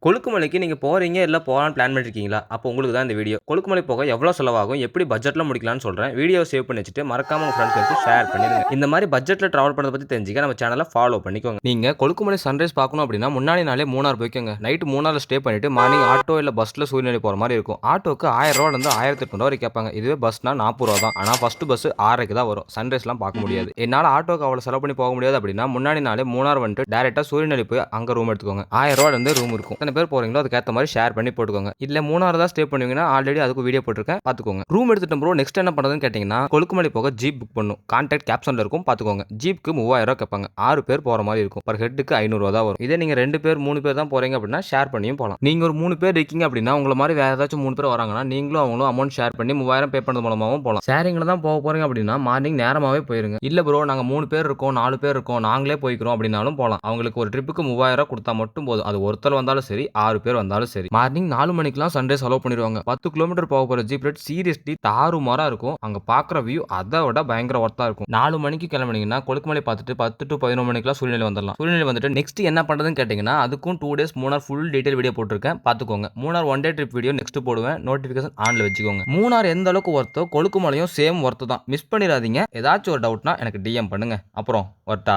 கொழுக்குமலைக்கு நீங்க போறீங்க, இல்ல போலான்னு பிளான் பண்ணியிருக்கீங்களா? அப்போ உங்களுக்கு தான் இந்த வீடியோ. கொழுக்குமலை போக எவ்வளோ செலவாகும்? எப்படி பட்ஜெட்ல முடிக்கலாம்னு சொல்றேன். வீடியோவ சேவ் பண்ணி வச்சுட்டு, மறக்காம உங்க ஃபிரெண்ட்ஸ்களுக்கு ஷேர் பண்ணிருங்க. இந்த மாரி பட்ஜெட்ல டிராவல் பண்றத பத்தி தெரிஞ்சுக்க நம்ம சேனல ஃபாலோ பண்ணிக்கோங்க. நீங்க கொழுக்குமலை சன்ரைஸ் பார்க்கணும் அப்படின்னா, முன்னாடி நாளே மூணார் போய்க்கோங்க. நைட் மூணார்ல ஸ்டே பண்ணிட்டு, மார்னிங் ஆட்டோ இல்ல பஸ்ல சூரியநெல்லி போற மாரி இருக்கும். ஆட்டோக்கு ரூ. 1000 ரூ. 1800 வரைக்கும் கேட்பாங்க. இதுவே பஸ்னா ரூ. 40 தான். ஆனா ஃபர்ஸ்ட் பஸ் 6:30க்கு தான் வரும். சன்ரைஸ்லாம் பார்க்க முடியாது. என்னால ஆட்டோக்கு அவ்வளோ செலவு பண்ணி போக முடியாது அப்படின்னா, முன்னாடி நாளே மூணார் வந்துட்டு டைரக்ட்டா சூரியநெல்லி போய் அங்க ரூம் எடுத்துக்கோங்க. ரூ. 1000 ரூம் இருக்கும். எத்தனை பேர் போறீங்களோ அதுக்கு ஏத்த மாதிரி ஷேர் பண்ணி போட்டுக்கோங்க. இல்ல மூணார் தான் ஸ்டே பண்ணுவீங்கன்னா ஆல்ரெடி அதுக்கு வீடியோ போட்டுருக்கேன் பாத்துக்கோங்க. ரூம் எடுத்துட்டோம் ப்ரோ, நெக்ஸ்ட் என்ன பண்றதுன்னு கேட்டீங்கன்னா, கொழுக்குமலை போக ஜீப் புக் பண்ணும். கான்டாக்ட் கேப்ஷன்ல இருக்கும் பாத்துக்கோங்க. ஜீப்க்கு ரூ. 3000 கேட்பாங்க. 6 பேர் போற மாதிரி இருக்கும். பர் ஹெட்டுக்கு ரூ. 500 தான் வரும். இதே நீங்க 2 பேர் 3 பேர் தான் போறீங்க அப்படின்னா ஷேர் பண்ணியும் போலாம். நீங்க ஒரு 3 பேர் இருக்கீங்க அப்படின்னா உங்கள மாதிரி வேற ஏதாச்சும் 3 பேர் வராங்கன்னா நீங்களும் அவங்களும் அமௌண்ட் ஷேர் பண்ணி 3000 பே பண்ணது மூலமாவும் போலாம். ஷேரிங்ல தான் போக போறீங்க அப்படின்னா மார்னிங் நேரமாவே போயிருங்க. இல்ல ப்ரோ நாங்க 3 பேர் இருக்கோம், 4 பேர் இருக்கோம், நாங்களே போய்க்கிறோம் அப்படின்னாலும் போலாம். அவங்களுக்கு ஒரு ட்ரிப்புக்கு ரூ. 3000 கொடுத்தா மட்டும் போதும். அது ஒருத்தர் வந்தாலும் சரி, 6 பேர் வந்தாலும் சரி. மார்னிங் 4 மணிக்கெல்லாம் சன்ரைஸ் அலோ பண்ணிடுவாங்க. 10 கிலோமீட்டர் போக போற ஜீப் ரைட் சீரியஸ்லி தாறுமாறா இருக்கும். அங்க பாக்குற வியூ அதை விட பயங்கர ஒர்த்தா இருக்கும். 4 மணிக்கு கிளம்பினீங்கன்னா கொழுக்குமலை பார்த்துட்டு 10 to 11 மணிக்கெல்லாம் சூழ்நிலை வந்துடலாம். சூழ்நிலை வந்துட்டு நெக்ஸ்ட் என்ன பண்றதுன்னு கேட்டீங்கன்னா, அதுக்கும் 2 days Munnar full detail video போட்டிருக்கேன் பாத்துக்கோங்க. Munnar one day trip video next போடுவேன். நோட்டிபிகேஷன் ஆன்ல வச்சுக்கோங்க. மூணார் எந்த அளவுக்கு ஒர்த்தோ கொழுக்குமலையும் சேம் ஒர்த்து தான். மிஸ் பண்ணிடாதீங்க. ஏதாச்சும் ஒரு டவுட்னா எனக்கு டிஎம் பண்ணுங்க. அப்புறம் ஒர்த்தா